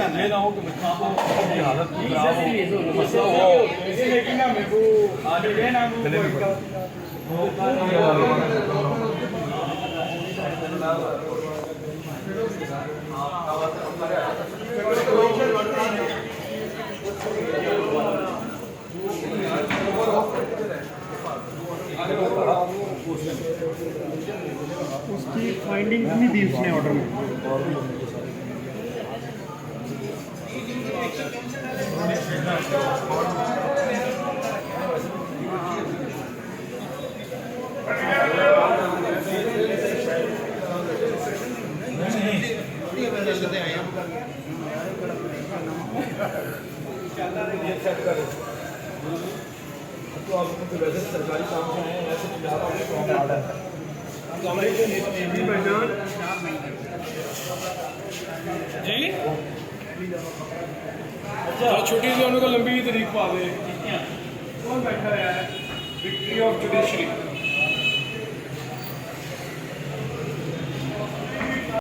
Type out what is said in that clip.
ये ना हो कि बच्चों की हालत खराब हो, मसला हो उसकी फाइंडिंग नहीं दी उसने ऑर्डर में। तो आप वैसे सरकारी काम से आए हैं, वैसे जी अच्छा छोटी सी उन्होंने लंबी तारीख पा दे कौन बैठा है विक्ट्री ऑफ जुडिशरी